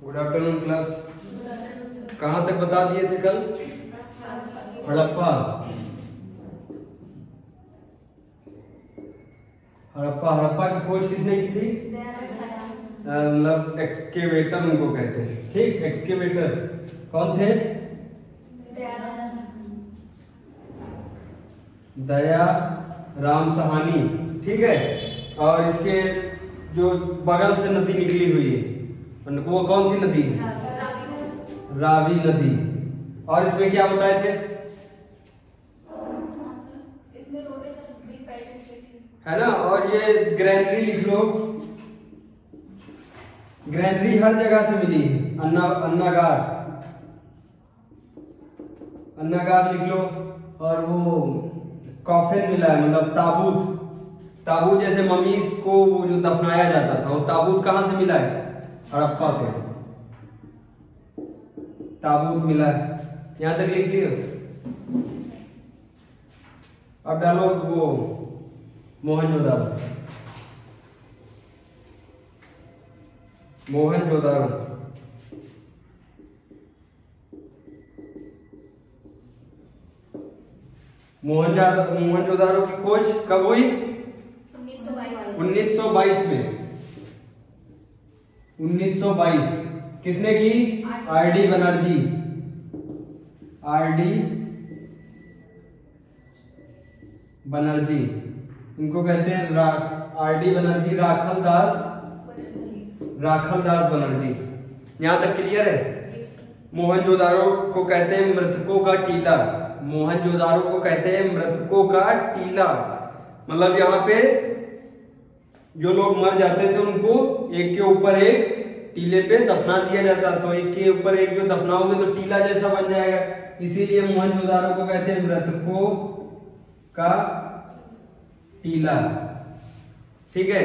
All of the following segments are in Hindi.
Good afternoon class. कहाँ तक बता दिए थे कल? हड़प्पा। हड़प्पा की खोज किसने की थी? मतलब एक्सकेवेटर उनको कहते हैं। ठीक, एक्सकेवेटर कौन थे? दया राम साहनी। ठीक है। और इसके जो बगल से नदी निकली हुई है वो कौन सी नदी है? रावी नदी। और इसमें क्या बताए थे? है ना। और ये ग्रैनरी लिख लो। ग्रैनरी हर जगह से मिली है। अन्नागार लिख लो। और वो कॉफिन मिला है, मतलब ताबूत जैसे मम्मीज को वो जो दफनाया जाता था, वो ताबूत कहाँ से मिला है? हड़प्पा से ताबूत मिला है। यहां तक लिख लियो। अब डालो वो मोहनजोदारो। मोहनजोदारो की खोज कब हुई? 1922 में। 1922 किसने की? आर.डी. बनर्जी। इनको कहते हैं आर.डी. बनर्जी, राखल दास बनर्जी। यहां तक क्लियर है? मोहनजोदारो को कहते हैं मृतकों का टीला। मतलब यहाँ पे जो लोग मर जाते थे उनको एक के ऊपर एक टीले पे दफना दिया जाता। तो एक के ऊपर एक जो दफनाओगे तो टीला जैसा बन जाएगा, इसीलिए मोहनजोदारो को कहते हैं मृतकों का टीला। ठीक है,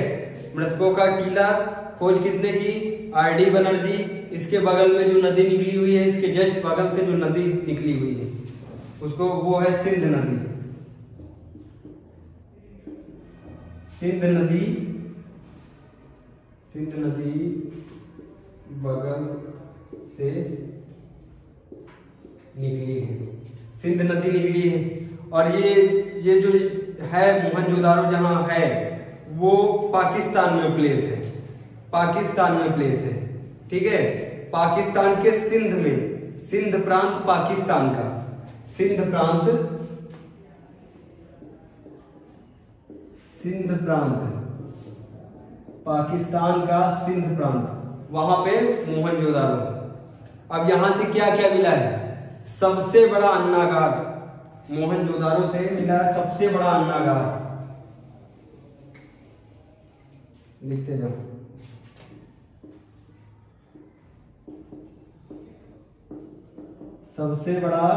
मृतकों का टीला खोज किसने की? आर.डी. बनर्जी। इसके बगल में जो नदी निकली हुई है, इसके जस्ट बगल से जो नदी निकली हुई है उसको वो है सिंध नदी। सिंध नदी बगल से निकली है। और ये जो है मोहनजोदारो जहां है वो पाकिस्तान में प्लेस है। ठीक है, पाकिस्तान के सिंध में, सिंध प्रांत पाकिस्तान का, सिंध प्रांत पाकिस्तान का सिंध प्रांत, वहां पे मोहनजोदारो। अब यहां से क्या क्या मिला है? सबसे बड़ा अन्नागार मोहनजोदारो से मिला है। सबसे बड़ा अन्नागार लिखते जाओ। सबसे बड़ा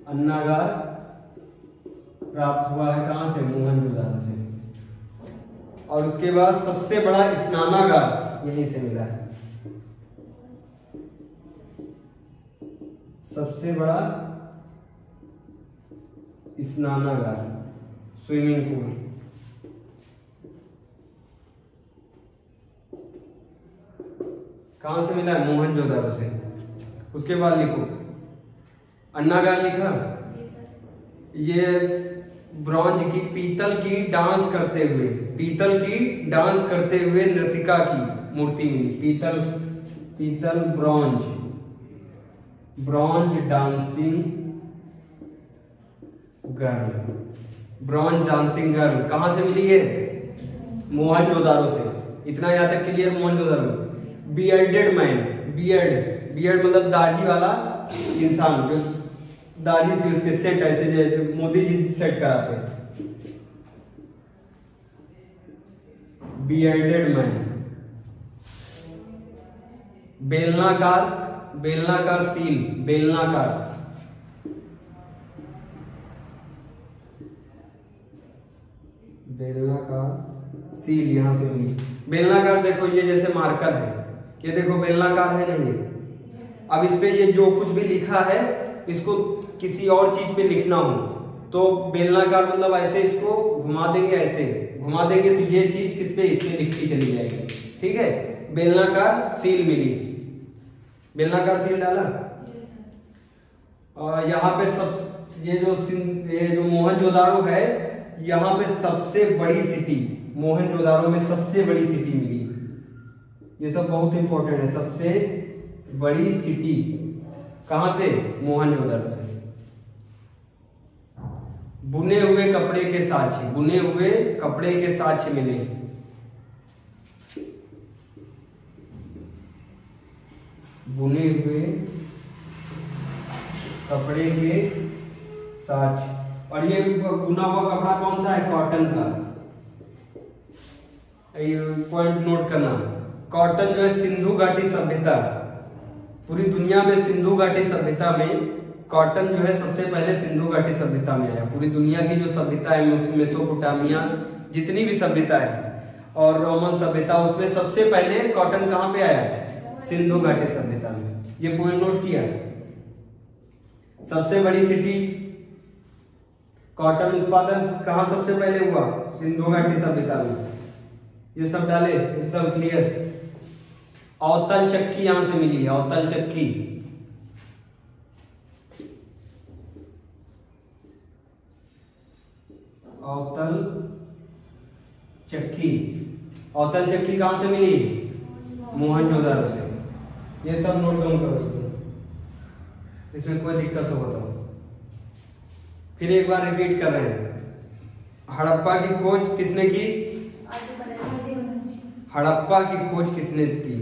अन्नागार प्राप्त हुआ है कहां से? मोहनजोदारो से। और उसके बाद सबसे बड़ा स्नानागार यहीं से मिला है। सबसे बड़ा स्नानागार, स्विमिंग पूल, कहां से मिला है? मोहनजोदारो से। उसके बाद लिखो अन्नागार लिखा। ये ब्रॉन्ज की पीतल की डांस करते हुए नृतिका की मूर्ति मिली। पीतल ब्रॉन्ज डांसिंग गर्ल कहां से मिली है? मोहनजोदारो से। इतना यहां तक clear? Mohenjodaro. Bearded man, beard मतलब दाढ़ी वाला इंसान, जो दाढ़ी थी उसके सेट ऐसे जैसे मोदी जी सेट कराते हैं। Bearded man. बेलनाकार सील, यहां से मिली। बेलनाकार देखो, ये जैसे मार्कर है, ये देखो बेलनाकार है नहीं? अब इस पे ये जो कुछ भी लिखा है इसको किसी और चीज पे लिखना हो तो बेलनाकार मतलब ऐसे इसको घुमा देंगे, ऐसे घुमा देंगे तो ये चीज किस पे, इस पे लिखती चली जाएगी। ठीक है, बेलनाकार सील मिली, बेलनाकार सील डाला। और यहाँ पे सब ये जो मोहनजोदाड़ो है, यहाँ पे सबसे बड़ी सिटी, मोहनजोदाड़ो में सबसे बड़ी सिटी मिली। ये सब बहुत इंपॉर्टेंट है, सबसे बड़ी सिटी कहां से, मोहनजोदाड़ो से। बुने हुए कपड़े के साक्ष्य, बुने हुए कपड़े के साक्ष्य मिले। बुने हुए कपड़े के साक्ष्य। और ये बुना हुआ कपड़ा कौन सा है, कॉटन का। ये पॉइंट नोट करना, कॉटन जो है सिंधु घाटी सभ्यता, पूरी दुनिया में सिंधु घाटी सभ्यता में कॉटन जो है सबसे पहले सिंधु घाटी सभ्यता में आया। पूरी दुनिया की जो सभ्यता है, मेसोपोटामिया, जितनी भी सभ्यता है और रोमन सभ्यता, उसमें सबसे पहले कॉटन कहां पे आया, सिंधु घाटी सभ्यता में। ये पॉइंट नोट किया। सबसे बड़ी सिटी, कॉटन उत्पादन कहां सबसे पहले हुआ, सिंधु घाटी सभ्यता में। ये सब डाले, एकदम क्लियर। अवतल चक्की यहां से मिली, अवतल चक्की। अवतल चक्की, अवतल चक्की कहां से मिली, मोहनजोदाड़ो से। ये सब नोट डाउन करो, इसमें कोई दिक्कत हो बताओ। फिर एक बार रिपीट कर रहे हैं। हड़प्पा की खोज किसने की, हड़प्पा की खोज किसने की,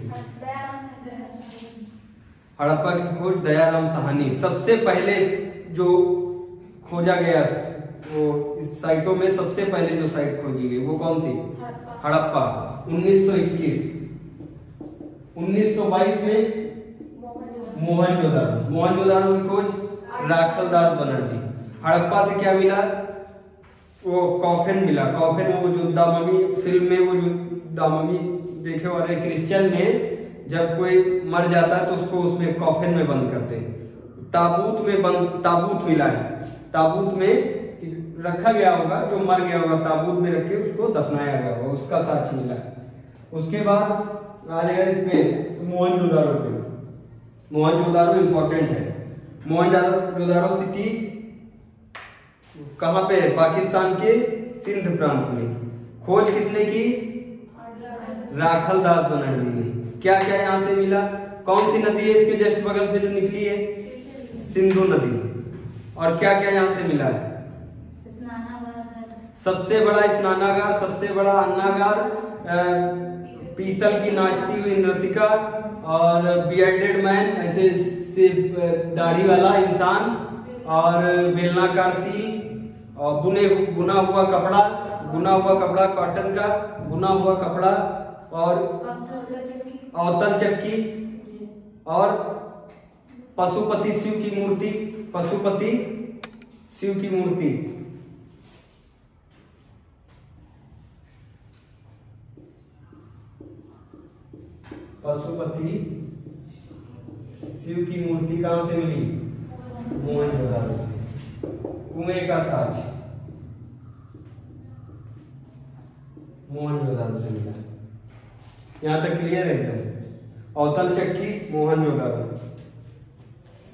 हड़प्पा की खोज दयाराम साहनी। सबसे पहले जो खोजा गया, वो इस साइटों में सबसे पहले जो साइट खोजी गई वो कौन सी, हड़प्पा। 1921। 1922 में मोहनजोदाड़ो, मोहनजोदाड़ो की खोज राखलदास बनर्जी। हड़प्पा से क्या मिला, वो कॉफिन मिला। कॉफिन वो जो दाममी फिल्म में, वो जो दाममी देखे वाले, क्रिश्चियन में जब कोई मर जाता है तो उसको उसमें कॉफिन में बंद करते हैं, ताबूत में बंद, ताबूत मिला है, ताबूत में रखा गया होगा, जो मर गया होगा ताबूत में रख के उसको दफनाया गया होगा, उसका साक्ष्य मिला है। उसके बाद आ जाएगा इसमें मोहनजोदाड़ो पे। मोहनजोदाड़ो इंपॉर्टेंट है। मोहनजोदाड़ो सिटी कहां पे है, पाकिस्तान के सिंध प्रांत में। खोज किसने की, राखलदास बनर्जी ने। क्या क्या यहां से मिला, कौन सी नदी है इसके जस्ट बगल से जो निकली है, सिंधु नदी। और क्या क्या यहां से मिला है, सबसे बड़ा स्नानागार, सबसे बड़ा अन्नागार, पीतल की नाचती हुई नृतिका, और बियर्डेड मैन, ऐसे से दाढ़ी वाला इंसान, और बेलनाकार सील, और बुना हुआ कपड़ा, बुना हुआ कपड़ा कॉटन का, बुना हुआ कपड़ा, और अवतल चक्की, और पशुपति शिव की मूर्ति, पशुपति शिव की मूर्ति। पशुपति शिव की मूर्ति कहां से मिली, मोहनजोदाड़ो से। कुएं का साक्ष्य मोहनजोदाड़ो से मिला। यहां तक क्लियर है एकदम। अवतल चक्की मोहनजोदाड़ो,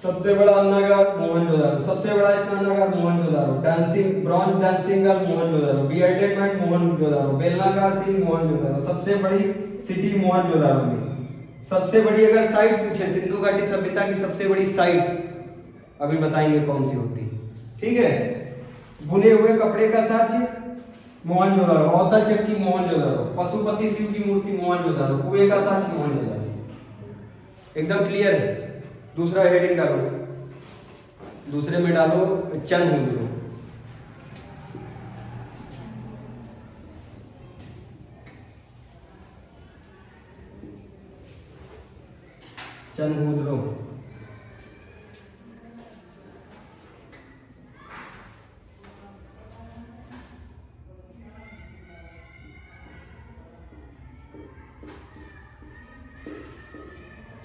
सबसे बड़ा अन्नागार मोहनजोदाड़ो, सबसे बड़ा स्नानागार Mohenjodaro, dancing bronze dancing girl Mohenjodaro, bearded man Mohenjodaro, बेलनाकार सील मोहनजोदाड़ो, सबसे बड़ी सिटी मोहनजोदाड़ो में। सबसे बड़ी अगर साइट पूछे, सिंधु घाटी सभ्यता की सबसे बड़ी साइट अभी बताएंगे कौन सी होती है, ठीक है। बुने हुए कपड़े का साक्ष्य मोहनजोदाड़ो, अवतल चक्की मोहनजोदाड़ो, पशुपति शिव की मूर्ति मोहनजोदाड़ो, कुएं का साक्ष्य मोहनजोदाड़ो। एकदम क्लियर है। दूसरा हेडिंग डालो, दूसरे में डालो चनहुद्रो। चनहुद्रो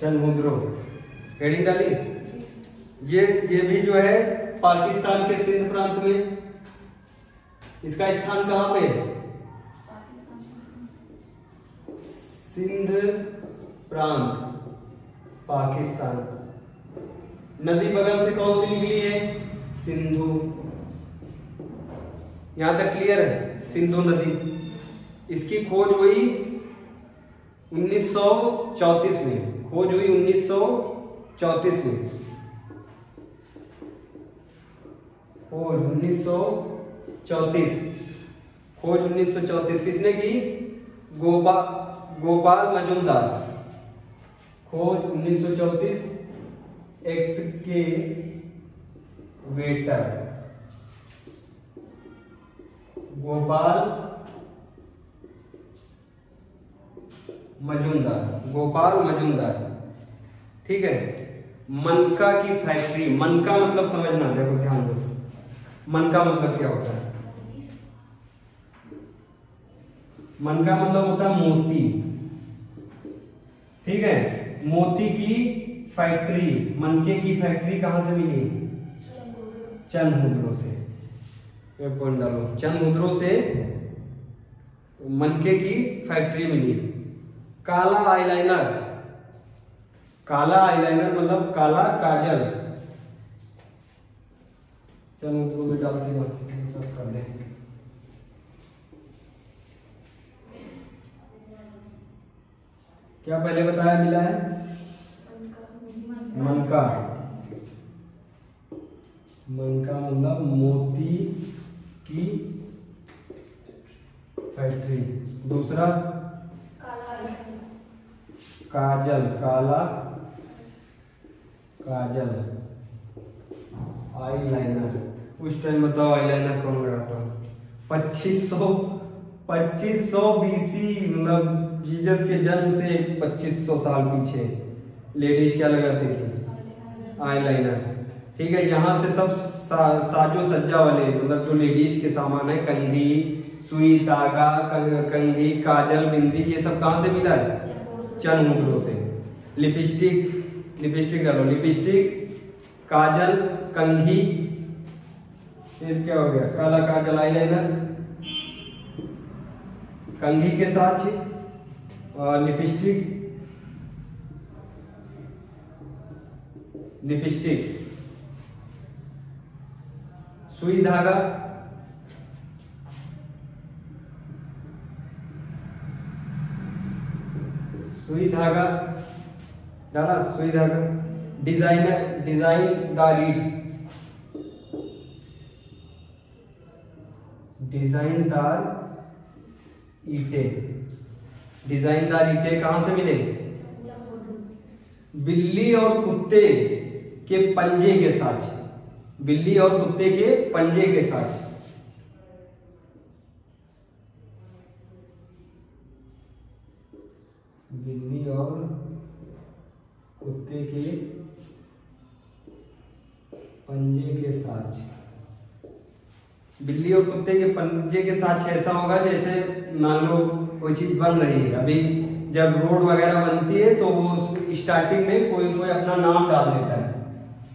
चनहुद्रो हेडिंग डाली। ये भी जो है पाकिस्तान के सिंध प्रांत में। इसका स्थान कहां पे है? सिंध प्रांत, पाकिस्तान। नदी बगल से कौन सी निकली है? सिंधु। यहां तक क्लियर है? सिंधु नदी। इसकी खोज हुई 1934 में। खोज हुई 1934 में। खोज 1934। खोज 1934 किसने की? गोपाल मजूमदार। खोज 1934 एक्सके वेटर गोपाल मजूमदार। ठीक है। मनका की फैक्ट्री। मनका मतलब समझना, देखो ध्यान दो, मनका मतलब क्या होता है? मनका मतलब होता है मोती। ठीक है। मोती की फैक्ट्री, मनके की फैक्ट्री कहां से मिली? चंदमुद्रों से। एक पॉइंट डालो, चंदमुद्रों से मनके की फैक्ट्री मिली। काला आईलाइनर। काला आईलाइनर मतलब काला काजल। चंदमुद्रों में डालते हैं, कर दें। क्या पहले बताया मिला है? मनका। मनका मतलब मोती की फैक्ट्री। दूसरा काजल, काला काजल, आईलाइनर। उस टाइम बताओ आईलाइनर कौन लगाता? 2500 बीसी, मतलब जीसस के जन्म से 2500 साल पीछे लेडीज क्या लगाती थी? आईलाइनर। ठीक है। यहाँ से सब साजो सज्जा वाले, मतलब जो लेडीज के सामान है, कंघी, सुई, धागा, कंघी, काजल, बिंदी, ये सब कहाँ से मिला है? चंदमुद्रों से। लिपस्टिक डालो, लिपस्टिक, काजल, कंघी, फिर क्या हो गया? काला काजल, आईलाइनर, कंघी के साथ और लिपस्टिक, सुई धागा, डाला, सुई धागा, डिजाइनदार ईंटे कहां से मिले? बिल्ली और कुत्ते के पंजे के साथ। बिल्ली और कुत्ते के पंजे के साथ। बिल्ली और कुत्ते के पंजे के साथ। बिल्ली और कुत्ते के पंजे के साथ ऐसा होगा जैसे मान लो कोई चीज बन रही है। अभी जब रोड वगैरह बनती है तो वो स्टार्टिंग में कोई अपना नाम डाल देता है,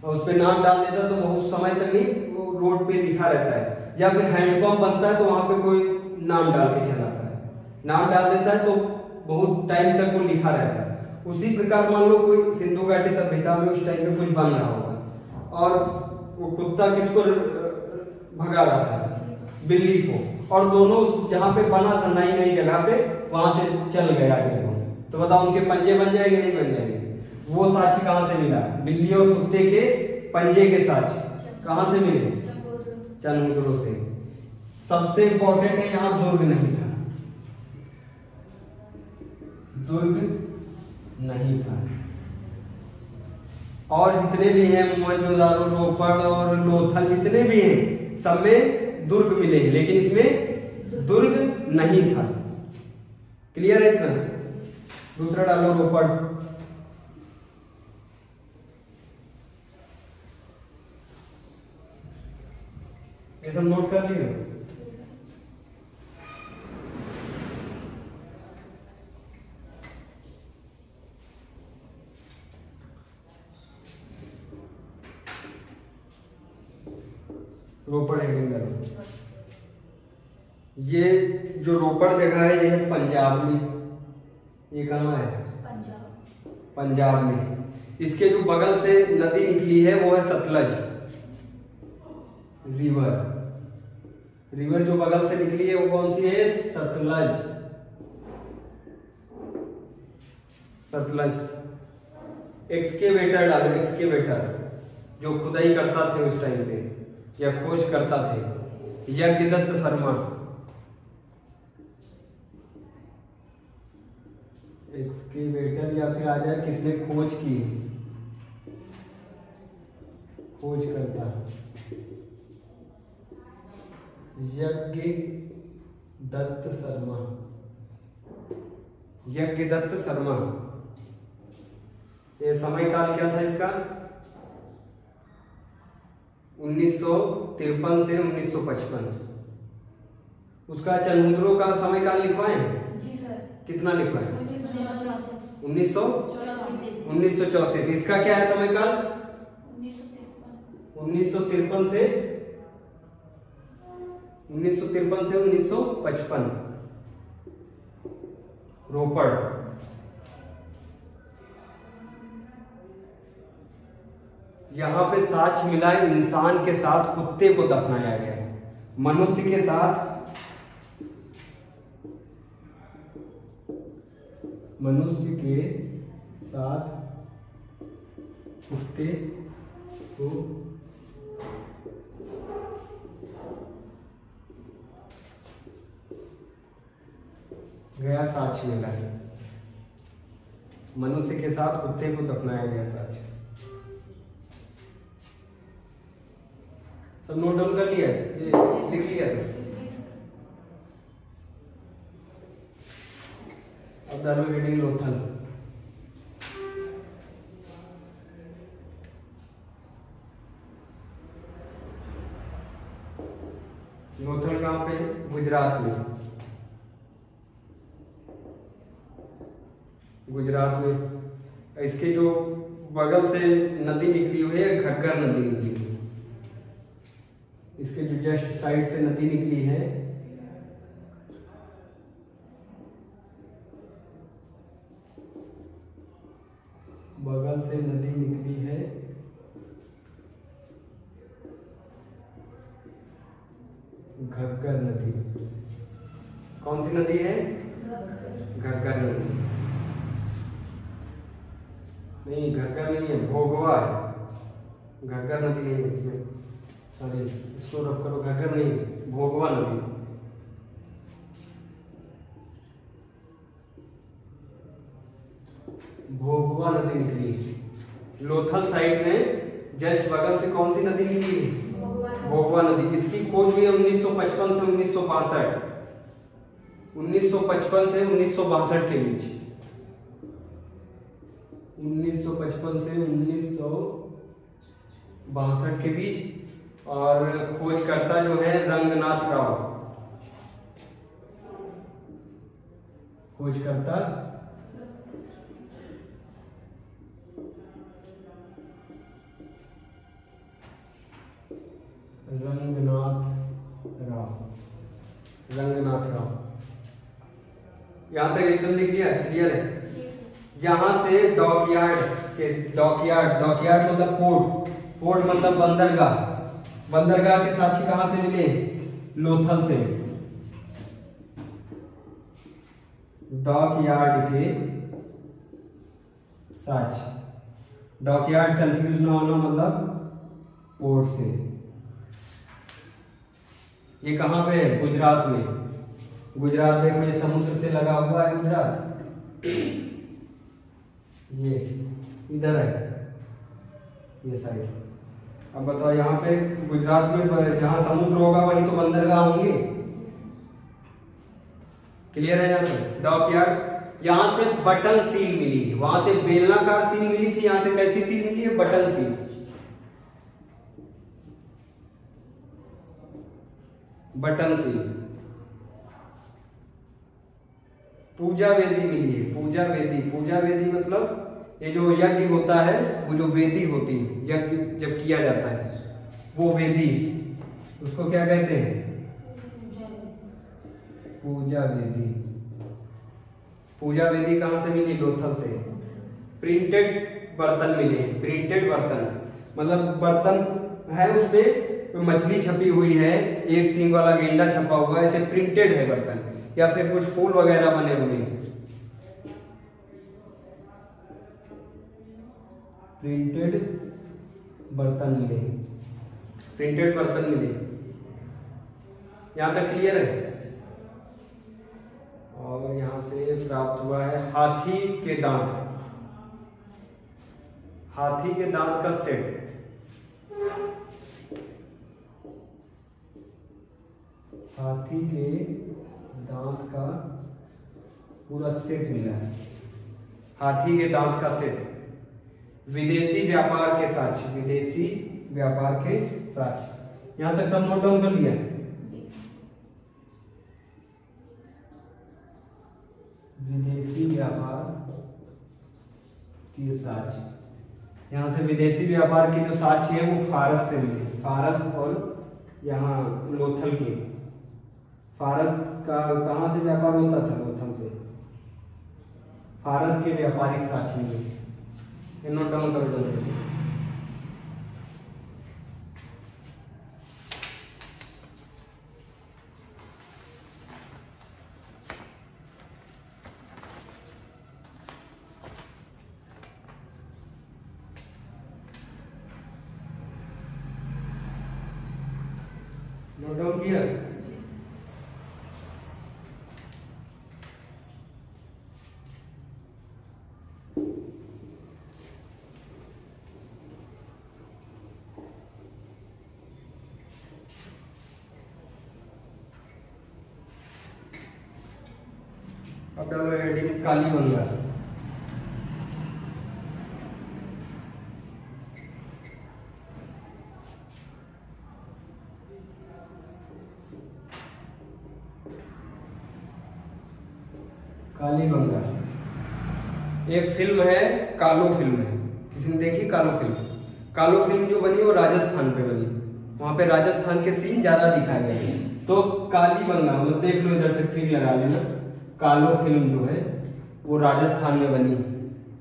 और उस पर नाम डाल देता है तो बहुत समय तक नहीं वो रोड पे लिखा रहता है। जब फिर हैंडपंप बनता है तो वहां पे कोई नाम डाल के चलाता है, नाम डाल देता है तो बहुत टाइम तक वो लिखा रहता है। उसी प्रकार मान लो कोई सिंधु घाटी सभ्यता में उस टाइम पे कुछ बन रहा होगा और वो कुत्ता किसको भगा रहा था? बिल्ली को। और दोनों जहां पे बना था नई जगह पे, वहां से चल गए आगे। तो बताओ उनके पंजे बन जाएंगे नहीं बन जाएंगे? वो साक्ष्य कहां से मिला? बिल्ली और कुत्ते के पंजे के साक्ष्य कहां से मिले? चंदमुद्रों से। सबसे इंपॉर्टेंट है यहां दुर्ग नहीं था। दुर्ग नहीं था। और जितने भी हैं मोहनजोदारो, रोपड़ और लोथल, जितने भी हैं सब में दुर्ग मिले हैं, लेकिन इसमें दुर्ग नहीं था। क्लियर है इतना? दूसरा डालो रोपड़। ये सब नोट कर लियो। रोपड़ हेडिंग। ये जो रोपड़ जगह है ये है पंजाब में। ये कहाँ है? पंजाब में। इसके जो बगल से नदी निकली है वो है सतलज रिवर जो बगल से निकली है वो कौन सी है? सतलज। एक्सकेवेटर डालो, एक्सकेवेटर जो खुदाई करता थे उस टाइम पे या खोज करता थे, यज्ञदत्त शर्मा। एक्सकेवेटर या फिर आ जाए किसने खोज की, खोज करता, यज्ञदत्त शर्मा। यज्ञदत्त शर्मा। ये समय काल क्या था इसका? 1953 से 1955। उसका चंद्रों का समय काल लिखवाए? जी सर। कितना लिखवाए? 1934। इसका क्या है समय काल? 1953 से 1955। रोपड़। यहां पे साक्ष्य मिला है इंसान के साथ कुत्ते को दफनाया गया है। मनुष्य के साथ कुत्ते को गया साक्ष्य मिला है। मनुष्य के साथ कुत्ते को दफनाया गया साक्ष्य। सब नोट डाउन कर लिया? ये लिख लिया सर? अब डालो हेडिंग लोथल। लोथल कहाँ पे? गुजरात में। गुजरात में। इसके जो बगल से नदी निकली हुई है घग्गर नदी निकली हुई है। इसके जो जस्ट साइड से नदी निकली है बगल से नदी निकली है घग्गर नदी। कौन सी नदी है? घग्गर नदी। नहीं, घग्गर नहीं है, भोगवा है। घग्गर नदी नहीं है इसमें। अरे इसको रख करो, घग्गर नहीं, भोगवा नदी। भोगवा नदी निकली लोथल साइड में। जस्ट बगल से कौन सी नदी निकली? भोगवा नदी। इसकी खोज हुई 1955 से 1962। 1955 से 1962 के बीच। 1955 से 1962 के बीच। और खोजकर्ता जो है रंगनाथ राव। खोजकर्ता रंगनाथ राव। यहां तक एकदम लिख लिया? क्लियर है? यहां से डॉकयार्ड मतलब पोर्ट मतलब बंदरगाह के साक्षी कहां से मिले? लोथल से। डॉकयार्ड के साक्षी। डॉकयार्ड कंफ्यूज ना होना, मतलब पोर्ट से। ये कहां पे है? गुजरात में। गुजरात देखो, ये समुद्र से लगा हुआ है गुजरात। ये इधर है, ये साइड। अब बताओ, यहाँ पे गुजरात में जहां समुद्र होगा वहीं तो बंदरगाह होंगे। क्लियर है? यहाँ पे डॉकयार्ड। यहाँ से बटन सील मिली है, वहां से बेलनाकार सील मिली थी, यहाँ से कैसी सील मिली है? Button seal. Button seal. पूजा वेदी मिली है। पूजा वेदी मतलब ये जो यज्ञ होता है, वो जो वेदी होती है, यज्ञ जब किया जाता है वो वेदी। उसको क्या कहते हैं? पूजा वेदी। पूजा वेदी कहाँ से मिली? लोथल से। प्रिंटेड बर्तन मिले। प्रिंटेड बर्तन मतलब बर्तन है उसमें मछली छपी हुई है, एक सींग वाला गेंडा छपा हुआ है, ऐसे प्रिंटेड है बर्तन, या फिर कुछ फूल वगैरह बने हुए हैं। प्रिंटेड बर्तन मिले। प्रिंटेड बर्तन मिले। यहां तक क्लियर है? और यहां से प्राप्त हुआ है हाथी के दांत। हाथी के दांत का सेट। हाथी के दांत का पूरा सेट मिला है। हाथी के दांत का सेट। विदेशी व्यापार के साक्ष्य। विदेशी व्यापार के साक्ष्य। यहां तक सब नोट डाउन कर लिया? विदेशी व्यापार के साक्ष्य। यहां से विदेशी व्यापार की जो साक्ष्य है वो फारस से मिले। फारस और यहाँ लोथल के। फारस का कहां से व्यापार होता था? लोथल से। फारस के व्यापारिक साक्ष्य मिले। नोट डाउन कर दो। नोट डाउन किया? अब डालो हेडिंग कालीबंगा। कालीबंगा एक फिल्म है, कालो फिल्म है। किसी ने देखी कालो फिल्म? कालो फिल्म जो बनी वो राजस्थान पे बनी। वहां पे राजस्थान के सीन ज्यादा दिखाए गए हैं। तो कालीबंगा मतलब देख लो, इधर से टिक लगा लेना। कालो फिल्म जो है वो राजस्थान में बनी।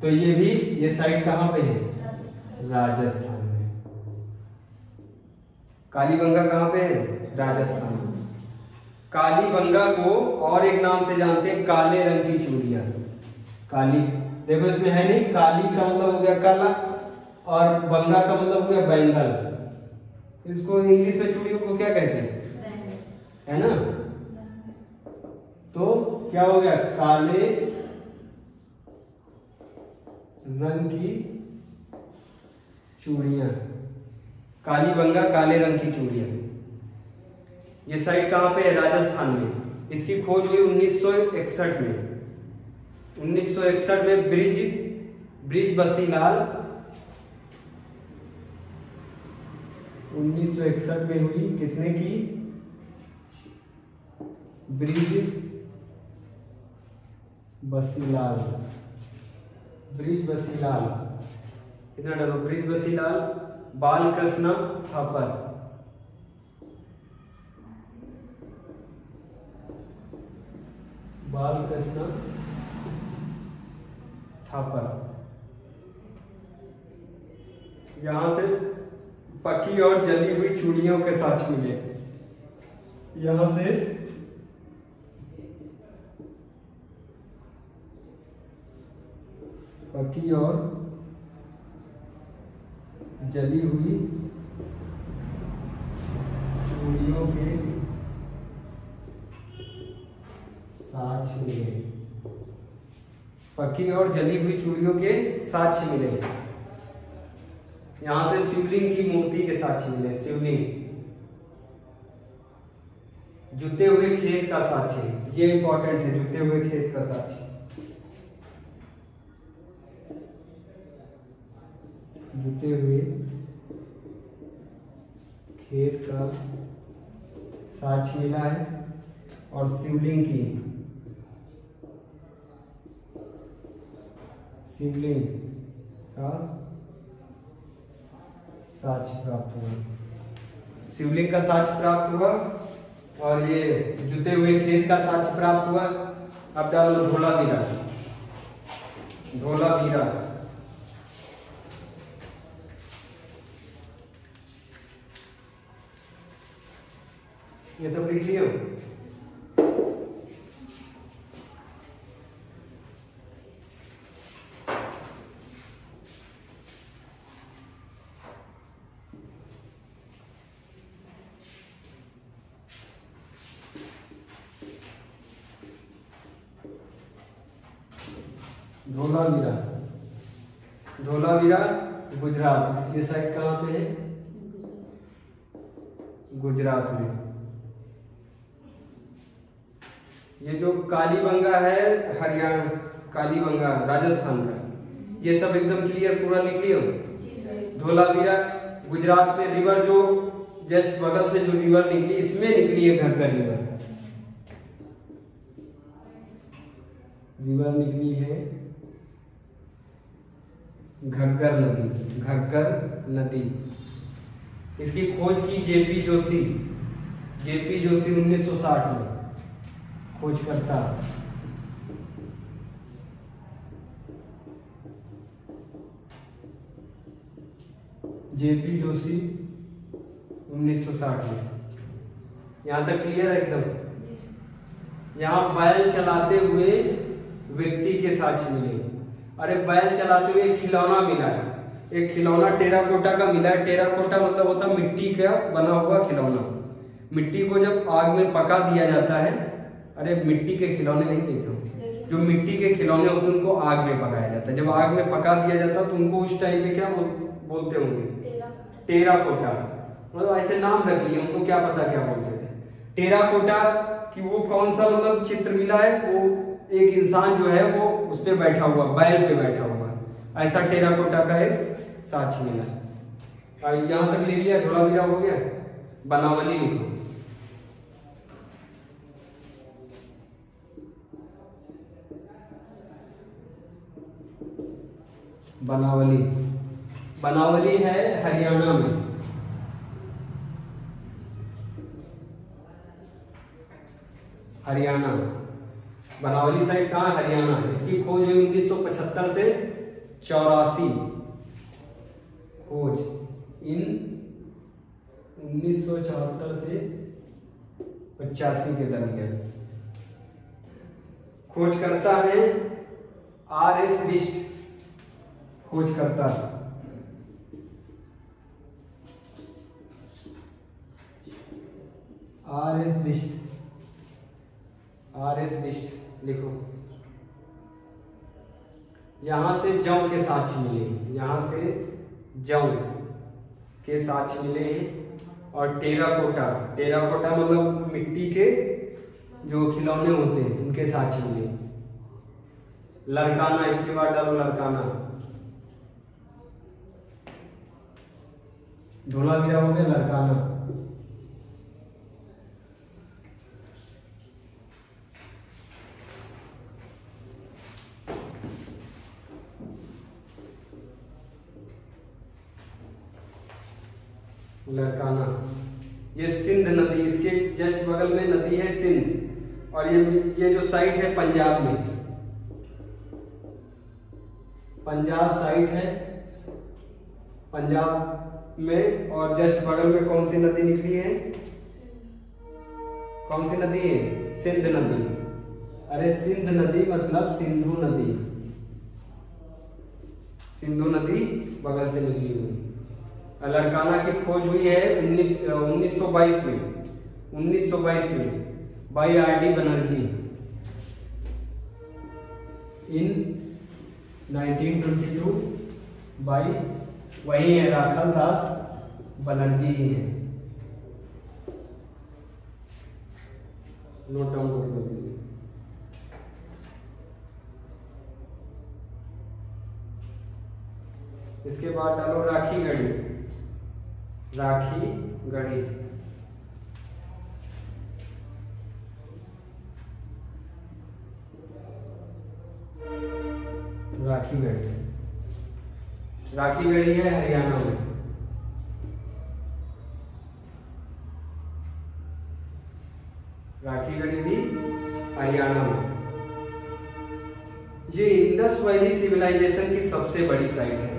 तो ये भी, ये साइड कहाँ पे है? राजस्थान में। कालीबंगा कहाँ पे है? राजस्थान में। कालीबंगा को और एक नाम से जानते हैं, काले रंग की चूड़ियां। काली, देखो इसमें है नहीं, काली का मतलब हो गया काला और बंगा का मतलब हो गया बैंगल। इसको इंग्लिश में चूड़ियों को क्या कहते हैं? है ना? तो क्या हो गया? काले रंग की चूड़ियां। कालीबंगा काले रंग की चूड़ियां। ये साइट कहां पे है? राजस्थान में। इसकी खोज हुई 1961 में। 1961 में ब्रिज बसीलाल 1961 में हुई। किसने की? ब्रिज बसीलाल। ब्रिज बसीलाल, इतना डालो, ब्रिज बसीलाल, बालकृष्ण थापर। बालकृष्ण थापर। यहां से पकी और जली हुई चूड़ियों के साथ मिले। यहां से पकी और जली हुई चूड़ियों के साक्ष्य मिले। पकी और जली हुई चूड़ियों के साक्ष्य मिले। यहां से शिवलिंग की मूर्ति के साक्ष्य मिले। शिवलिंग, जुते हुए खेत का साक्ष्य, ये इंपॉर्टेंट है, जुते हुए खेत का साक्ष्य। जुते हुए खेत का साक्ष्य मिला है। और शिवलिंग का साक्ष्य प्राप्त हुआ। शिवलिंग का साक्ष्य प्राप्त हुआ और ये जुते हुए खेत का साक्ष्य प्राप्त हुआ। अब डालो धोलावीरा। धोलावीरा ये सब लिख लियो। धोलावीरा, धोलावीरा गुजरात। इसकी साइड कहाँ पे है? गुजरात में। ये जो कालीबंगा है हरियाणा, कालीबंगा राजस्थान का, ये सब एकदम क्लियर पूरा लिख लियो। धोलावीरा गुजरात में। रिवर जो जस्ट बगल से जो रिवर निकली, इसमें निकली है घग्गर रिवर। रिवर निकली है घग्गर नदी, घग्गर नदी। इसकी खोज की जेपी जोशी, जेपी जोशी 1960 में खोज करता। जेपी जोशी 1960 में। यहां तक क्लियर है एकदम। यहां बैल चलाते हुए व्यक्ति के साक्ष्य मिले। अरे बैल चलाते हुए एक खिलौना मिला है, एक खिलौना टेराकोटा का मिला है। टेराकोटा मतलब होता मिट्टी का बना हुआ खिलौना। मिट्टी को जब आग में पका दिया जाता है, अरे मिट्टी के खिलौने नहीं देखे हो, जो मिट्टी के खिलौने होते हैं उनको आग में पकाया जाता है। जब आग में पका दिया जाता है तो उनको उस टाइम पे क्या बोलते होंगे? टेराकोटा। मतलब ऐसे नाम रख लिए, उनको क्या पता क्या बोलते थे। टेराकोटा कि वो कौन सा मतलब चित्र मिला है? वो एक इंसान जो है वो उस पे बैठा हुआ, बैल पे बैठा हुआ, ऐसा टेराकोटा का एक साक्ष्य मिला। और यहां तक लिख लिया, धोलावीरा हो गया। बनावली लिखो। बनावली, बनावली है हरियाणा में। हरियाणा, बनावली साइड कहाँ? हरियाणा। इसकी खोज हुई 1975 से 84। खोज इन 1974 से 85 के दरमियान। खोज करता है आर.एस. बिष्ट। खोज करता आर.एस. बिष्ट, आर.एस. बिष्ट लिखो। यहां से जौ के साक्ष्य मिले, यहां से जौ के साक्ष्य मिले हैं। और टेराकोटा, टेराकोटा मतलब मिट्टी के जो खिलौने होते हैं उनके साक्ष्य मिले। लड़काना, इसके बाद डालो लड़काना। धोलावीरा हो गया, लड़काना। लड़काना ये सिंध नदी, इसके जस्ट बगल में नदी है सिंध। और ये जो साइट है पंजाब में, पंजाब साइट है पंजाब में। और जस्ट बगल में कौन सी नदी निकली है? कौन सी नदी है? सिंध नदी। अरे सिंध नदी मतलब सिंधु नदी, सिंधु नदी बगल से निकली हुई। लड़काना की खोज हुई है 1922 में, 1922 में by RD. Banerjee. In 1922 by, वही है राखल दास बनर्जी ही है। नोट डाउन कर दीजिए। इसके बाद डालो राखी गढ़ी, राखी गढ़ी। राखी गढ़ी, राखी गढ़ी है हरियाणा में। राखीगढ़ी भी हरियाणा में। ये इंडस वैली सिविलाइजेशन की सबसे बड़ी साइट है,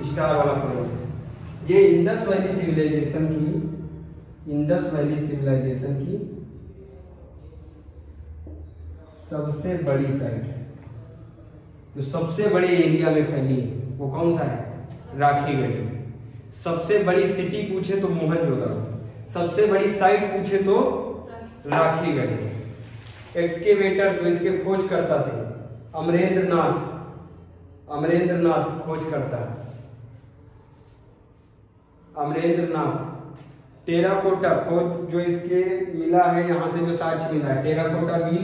स्टार वाला पॉइंट। ये इंडस वैली सिविलाइजेशन की सबसे बड़ी साइट है, जो सबसे बड़े एरिया में फैली है। वो कौन सा है? राखीगढ़ी। सबसे बड़ी सिटी पूछे तो मोहनजोदड़ो, सबसे बड़ी साइट पूछे तो राखीगढ़ी। एक्सकेवेटर जो इसके खोज करता थे अमरेंद्रनाथ खोज करता है। अमरेंद्रनाथ। टेराकोटा खोज जो इसके मिला है, यहां से जो साक्ष्य मिला है, टेराकोटा भी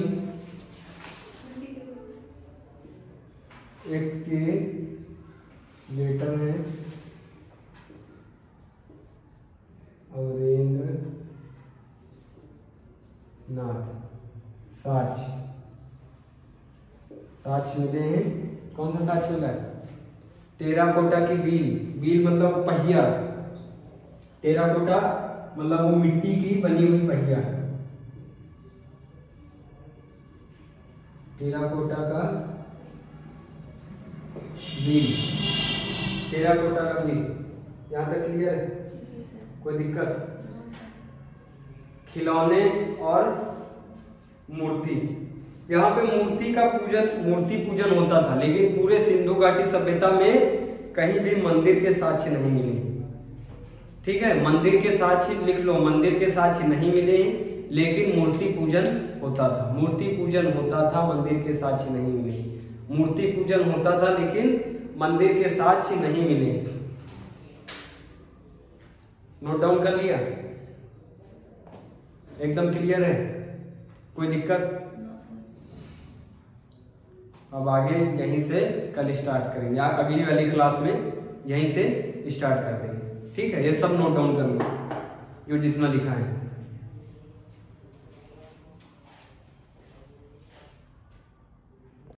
एक्सकेवेटर है अमरेंद्रनाथ। साक्ष्य मिले हैं। कौन सा साक्ष्य मिला है? टेराकोटा की बील मतलब पहिया। टेराकोटा मतलब वो मिट्टी की बनी हुई पहिया। टेराकोटा का बील, टेराकोटा का बील। यहां तक क्लियर है? कोई दिक्कत? खिलौने और मूर्ति। यहाँ पे मूर्ति पूजन होता था, लेकिन पूरे सिंधु घाटी सभ्यता में कहीं भी मंदिर के साक्ष्य नहीं मिले। ठीक है, मंदिर के साक्ष्य लिख लो, मंदिर के साक्ष्य नहीं मिले, लेकिन मूर्ति पूजन होता था। मूर्ति पूजन होता था, मंदिर के साक्ष्य नहीं मिले। मूर्ति पूजन होता था, लेकिन मंदिर के साक्ष्य नहीं मिले। नोट डाउन कर लिया? एकदम क्लियर है? कोई दिक्कत? अब आगे यहीं से कल स्टार्ट करेंगे, या अगली वाली क्लास में यहीं से स्टार्ट कर देंगे। ठीक है, ये सब नोट डाउन कर लो जो जितना लिखा है।